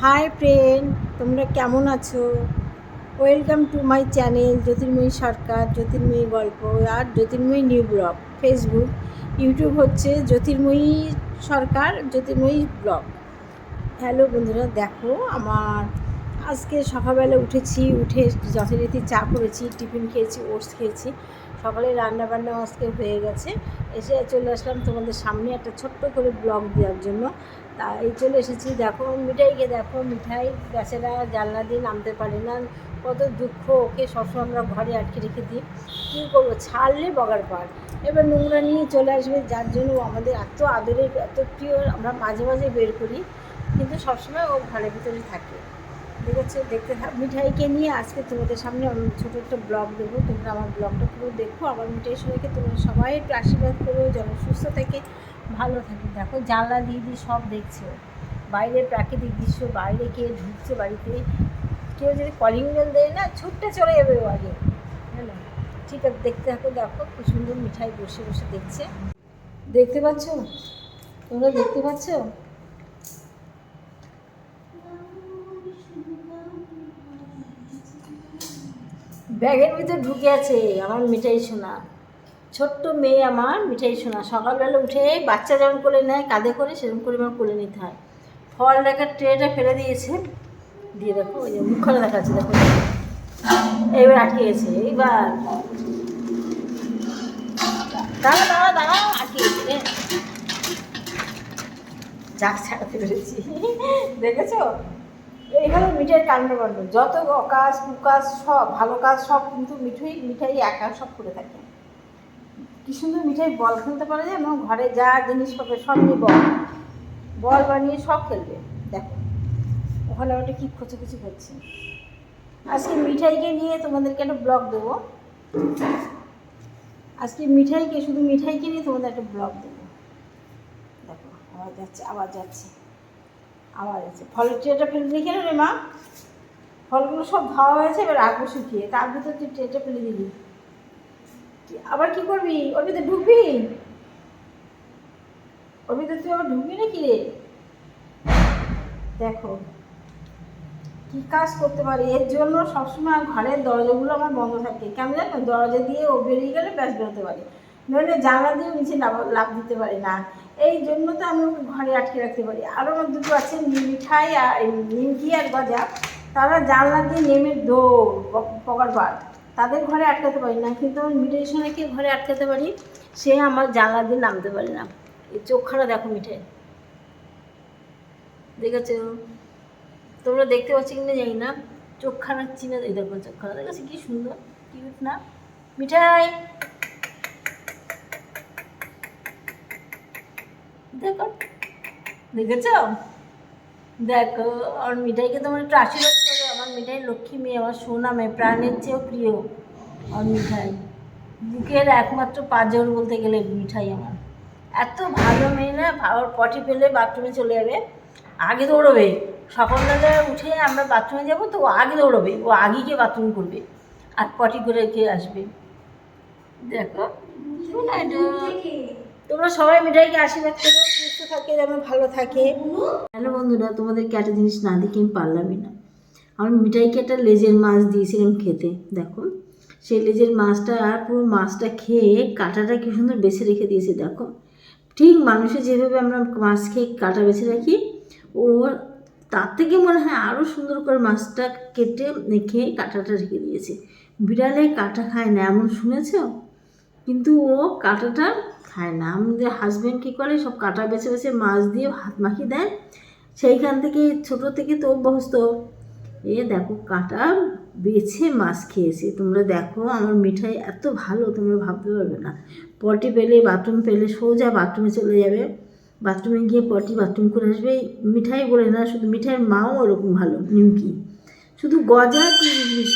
Hi friend, তোমরা কেমন আছো? ওয়েলকাম টু মাই চ্যানেল জ্যোতির্ময়ী সরকার, জ্যোতির্ময়ী গল্প আর জ্যোতির্ময়ী নিউ ব্লগ। ফেসবুক, ইউটিউব হচ্ছে জ্যোতির্ময়ী সরকার, জ্যোতির্ময়ী ব্লগ। হ্যালো বন্ধুরা, দেখো আমার আজকে সকালবেলা উঠে যথারীতি চা করেছি, টিফিন খেয়েছি, ওটস খেয়েছি। সকালে রান্নাবান্না আজকে হয়ে গেছে। এসে চলে আসলাম তোমাদের সামনে একটা ছোট্ট করে ব্লগ দেওয়ার জন্য। তাই চলে এসেছি। দেখো মিঠাইকে, দেখো মিঠাই বেচারা জানলা দিয়ে নামতে পারে না, কত দুঃখ। ওকে সবসময় আমরা ঘরে আটকে রেখে দিই, কী করবো, ছাড়লে বগার পার। এবার নোংরা নিয়ে চলে আসবে, যার জন্য আমাদের এত আদরের, এত প্রিয়। আমরা মাঝে মাঝে বের করি, কিন্তু সবসময় ও ঘরের ভিতরে থাকে। দেখতে মিঠাইকে নিয়ে আজকে তোমাদের সামনে আমি ছোটো একটা ব্লগ দেবো। তোমরা আমার ব্লগটা পুরো দেখো। আমার মিঠাই সবাইকে তোমরা সবাই একটু আশীর্বাদ করো যেন সুস্থ থাকে, ভালো থাকে। দেখো জানলা দিয়ে সব দেখছে, বাইরের প্রাকৃতিক দৃশ্য, বাইরে কে ঢুকছে বাড়িতে, কেউ যদি কলিং বেল দেয় না, ছুটতে চলে যাবে ও আগে। হ্যালো, ঠিক আছে, দেখতে থাকো। দেখো খুব সুন্দর মিঠাই বসে বসে দেখছে। দেখতে পাচ্ছ? তোমরা দেখতে পাচ্ছ? ব্যাগের ভিতরে ঢুকে আছে আমার মিঠাই সোনা, ছোট্ট মেয়ে আমার মিঠাই সোনা। সকালবেলা উঠে বাচ্চা যেমন কোলে নেয় কাঁধে করে, সেরকম করে আমার কোলে নিতে হয়। ফল দেখার ট্রেটা ফেলে দিয়েছে, দিয়ে দেখো ওই যে মুখখানা দেখাচ্ছে, দেখো এইবার আটকে গেছে। এইবার দাঁড়া দাঁড়া দাঁড়া, আটকে গেছে রে। যাক, ছাড়াতে পেরেছি। দেখেছো? এইভাবে মিঠাইয়ের কাণ্ড, যত অকাজ কুকাজ সব ভালো কাজ সব কিন্তু মিঠাই একা সব করে থাকে। কি সুন্দর মিঠাই বল খেলতে পারে, যেন ঘরে যা জিনিস পাবে সব নিয়ে বল বানিয়ে সব খেলবে। দেখো ওখানে ওটা কী খোঁচাখুচি করছে। আজকে মিঠাইকে নিয়ে তোমাদেরকে একটা ব্লগ দেবো। আজকে শুধু মিঠাইকে নিয়ে তোমাদের একটা ব্লগ দেবো। দেখো আবার যাচ্ছে। ফলের ট্রেটা ফেলে দিয়ে গেল রে মা। ফলগুলো সব ধোয়া হয়েছে, এবার রাখবো শুকিয়ে, তার ভিতর তুই ট্রেটা ফেলে দিবি। আবার কি করবি? ওর ভিতরে ঢুকবি? ওর ভিতরে তুই আবার ঢুকবি নাকি রে? দেখো কী কাজ করতে পারি। এর জন্য সবসময় ঘরের দরজাগুলো আমার বন্ধ থাকে। কেন জানো? দরজা দিয়ে ও বেরিয়ে গেলে ব্যাস বেরোতে পারি, নইলে জানলা দিয়ে নিচে লাভ দিতে পারি না। এই জন্য তো আমি ওকে ঘরে আটকে রাখতে পারি। আরও আমার দুটো আছে, মিঠাই আর নিমকি আর গজা। তারা জানলা দিয়ে নেমে দৌড়, পকার পার। তাদের ঘরে আটকাতে পারি না, কিন্তু আমার মিঠাই সোনাকে ঘরে আটকাতে পারি। সে আমার জানলা দিয়ে নামতে পারে না। এই চোখখানা দেখো মিঠাই, দেখেছো? তোমরা দেখতে পাচ্ছি কিনা জানি না, চোখখানা চিনে। এই দেখো চোখখানা, দেখেছি কি সুন্দর, কিউট না মিঠাই? দেখো, দেখেছো? দেখো আমার মিঠাইকে তোমার একটু আশীর্বাদ করো। আমার মিঠাই লক্ষ্মী মেয়ে, আমার সোনা মেয়ে, প্রাণের চেয়েও প্রিয় আমার মিঠাই। বুকের একমাত্র পাঁজর বলতে গেলে মিঠাই আমার। এত ভালো মেয়ে না, পটি পেলে বাথরুমে চলে যাবে, আগে দৌড়বে। সকালবেলা উঠে আমরা বাথরুমে যাবো তো ও আগে দৌড়বে, ও আগে গিয়ে বাথরুম করবে আর পটি করে রেখে আসবে। দেখো তোমরা সবাই মিঠাইকে আশীর্বাদ করো, সুস্থ থাকে, যেন ভালো থাকে। হ্যালো বন্ধুরা, তোমাদেরকে একটা জিনিস না দেখে আমি পারলামই না। আমার মিঠাইকে একটা লেজের মাছ দিয়েছিলাম খেতে। দেখো সেই লেজের মাছটা, আর পুরো মাছটা খেয়ে কাঁটাটা কি সুন্দর বেছে রেখে দিয়েছে। দেখো ঠিক মানুষের যেভাবে আমরা মাছ খেয়ে কাঁটা বেছে রাখি, ও তার থেকে মনে হয় আরও সুন্দর করে মাছটা কেটে খেয়ে কাঁটাটা রেখে দিয়েছে। বিড়ালে কাঁটা খায় না এমন শুনেছ, কিন্তু ও কাঁটাটা খায় না। আমাদের হাজব্যান্ড কী করে, সব কাঁটা বেছে বেছে মাছ দিয়ে হাত মাখিয়ে দেয়, সেইখান থেকে ছোটো থেকে তো অভ্যস্ত। এ দেখো কাঁটা বেছে মাছ খেয়েছে। তোমরা দেখো আমার মিঠাই এত ভালো, তোমরা ভাবতে পারবে না। পটি পেলে, বাথরুম পেলে সোজা বাথরুমে চলে যাবে, বাথরুমে গিয়ে বাথরুম করে আসবে। মিঠাই বলে না, শুধু মিঠাইয়ের মাও ওরকম ভালো, নিমকি। শুধু গজা কি জিনিস